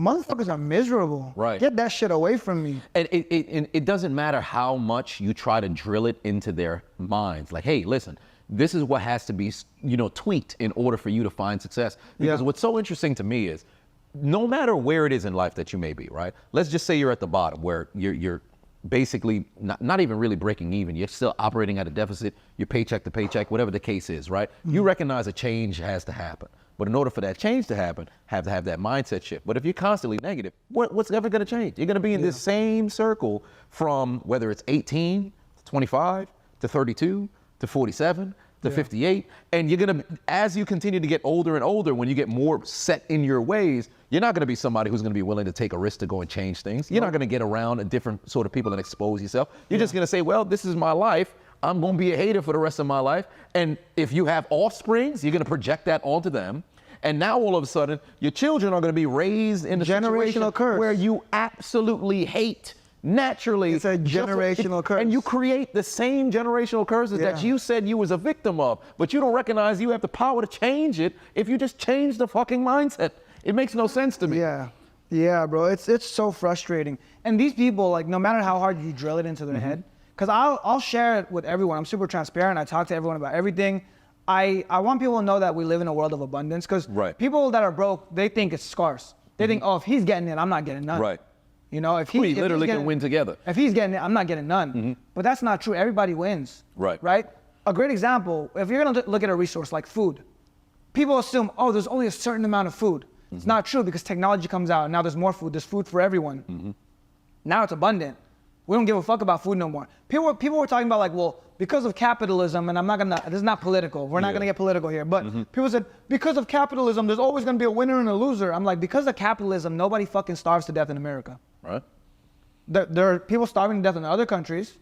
Motherfuckers are miserable. Right. Get that shit away from me. And it doesn't matter how much you try to drill it into their minds. Like, hey, listen, this is what has to be, tweaked in order for you to find success. Because what's so interesting to me is, no matter where it is in life that you may be, right? Let's just say you're at the bottom where you're basically not even really breaking even. You're still operating at a deficit. You're paycheck to paycheck, whatever the case is, right? You recognize a change has to happen. But in order for that change to happen, have to have that mindset shift. But if you're constantly negative, what's ever going to change? You're going to be in this same circle from whether it's 18 to 25 to 32 to 47 to 58. And you're going to, as you continue to get older and older, when you get more set in your ways, you're not going to be somebody who's going to be willing to take a risk to go and change things. You're not going to get around a different sort of people and expose yourself. You're just going to say, well, this is my life. I'm going to be a hater for the rest of my life. And if you have offsprings, you're going to project that onto them. And now all of a sudden, your children are going to be raised in a generational curse where you absolutely hate naturally. It's a generational curse. And you create the same generational curses that you said you was a victim of, but you don't recognize you have the power to change it if you just change the fucking mindset. It makes no sense to me. Yeah, bro. It's so frustrating. And these people, like, no matter how hard you drill it into their head, because I'll share it with everyone. I'm super transparent. I talk to everyone about everything. I want people to know that we live in a world of abundance, because people that are broke, they think it's scarce. They think, oh, if he's getting it, I'm not getting none. Right. If we literally can win together. If he's getting it, I'm not getting none. But that's not true. Everybody wins. Right. A great example, if you're gonna look at a resource like food, people assume, oh, there's only a certain amount of food. It's not true, because technology comes out and now there's more food. There's food for everyone. Now it's abundant. We don't give a fuck about food no more. People were talking about, like, well, because of capitalism, and this is not political. We're not gonna get political here, but people said, because of capitalism, there's always gonna be a winner and a loser. I'm like, because of capitalism, nobody fucking starves to death in America. Right. There are people starving to death in other countries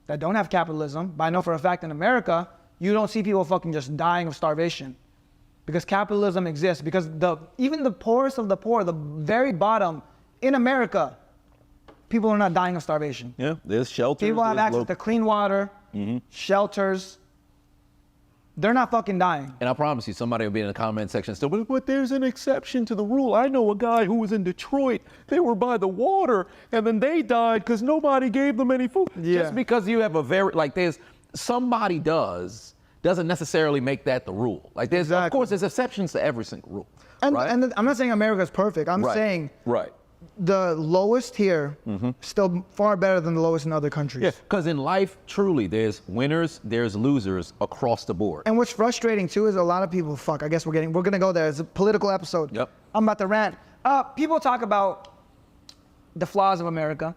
that don't have capitalism, but I know for a fact in America, you don't see people fucking just dying of starvation. Because capitalism exists, because even the poorest of the poor, the very bottom in America, people are not dying of starvation. Yeah, there's shelters. People have access to clean water, shelters. They're not fucking dying. And I promise you, somebody will be in the comment section still, but there's an exception to the rule. I know a guy who was in Detroit. They were by the water, and then they died because nobody gave them any food. Just because you have there's somebody doesn't necessarily make that the rule. Like, there's, of course, there's exceptions to every single rule. And I'm not saying America's perfect. I'm saying the lowest here still far better than the lowest in other countries. Yeah, because in life, truly, there's winners, there's losers across the board. And what's frustrating too is a lot of people, I guess we're gonna go there. It's a political episode. Yep. I'm about to rant. People talk about the flaws of America.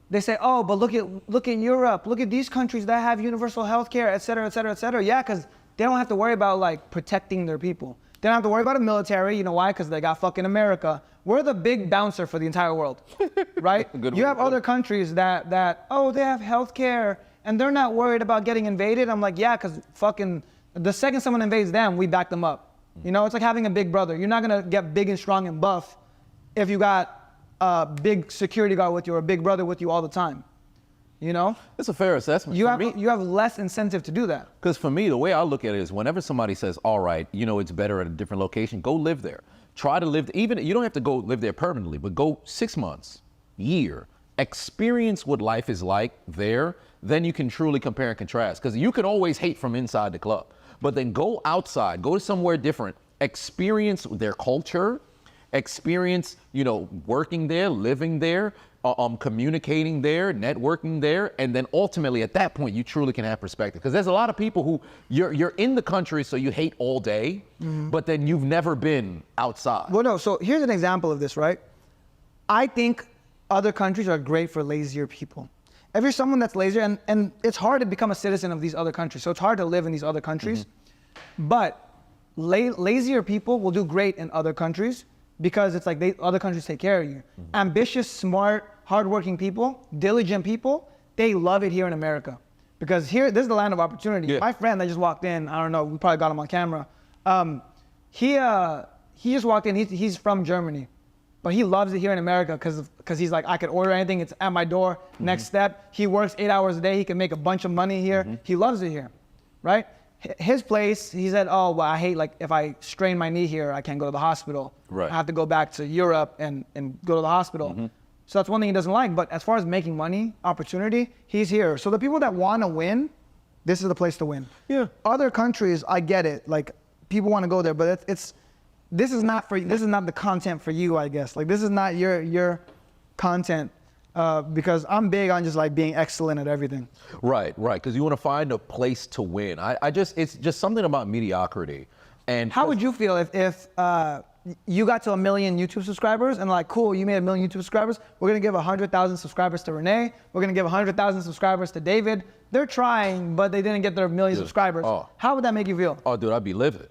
They say, oh, but look at Europe. Look at these countries that have universal health care, et cetera, et cetera, et cetera. Yeah, because they don't have to worry about, like, protecting their people. They don't have to worry about a military. You know why? Because they got fucking America. We're the big bouncer for the entire world, right? You have other countries that they have health care and they're not worried about getting invaded. I'm like, yeah, because fucking the second someone invades them, we back them up. You know, it's like having a big brother. You're not gonna get big and strong and buff if you got a big security guard with you or a big brother with you all the time. You know? It's a fair assessment. You have less incentive to do that. Because for me, the way I look at it is whenever somebody says, all right, it's better at a different location, go live there. Try to live, you don't have to go live there permanently, but go 6 months, year, experience what life is like there, then you can truly compare and contrast. Because you can always hate from inside the club, but then go outside, go to somewhere different, experience their culture, experience, working there, living there, communicating there, networking there, and then ultimately at that point you truly can have perspective. Because there's a lot of people who you're in the country, so you hate all day, but then you've never been outside. Well, no. So here's an example of this, right? I think other countries are great for lazier people. If you're someone that's lazier, and it's hard to become a citizen of these other countries, so it's hard to live in these other countries, but lazier people will do great in other countries. Because it's like other countries take care of you. Ambitious, smart, hardworking people, diligent people, they love it here in America. Because this is the land of opportunity. Yeah. My friend that just walked in, I don't know, we probably got him on camera. He just walked in, he's from Germany. But he loves it here in America because he's like, I could order anything, it's at my door. Next step, he works 8 hours a day, he can make a bunch of money here. He loves it here, right? his place, he said, oh, well, I hate, like, if I strain my knee here, I can't go to the hospital. Right. I have to go back to Europe and go to the hospital. So that's one thing he doesn't like. But as far as making money, opportunity, he's here. So the people that want to win, this is the place to win. Yeah. Other countries, I get it. Like, people want to go there, but this is not the content for you, I guess. Like, this is not your content, because I'm big on just like being excellent at everything. Right. Because you want to find a place to win. It's just something about mediocrity. And How would you feel if you got to 1 million YouTube subscribers and like, cool, you made 1 million YouTube subscribers. We're gonna give 100,000 subscribers to Renee. We're gonna give 100,000 subscribers to David. They're trying, but they didn't get their 1 million subscribers. Oh. How would that make you feel? Oh, dude, I'd be livid.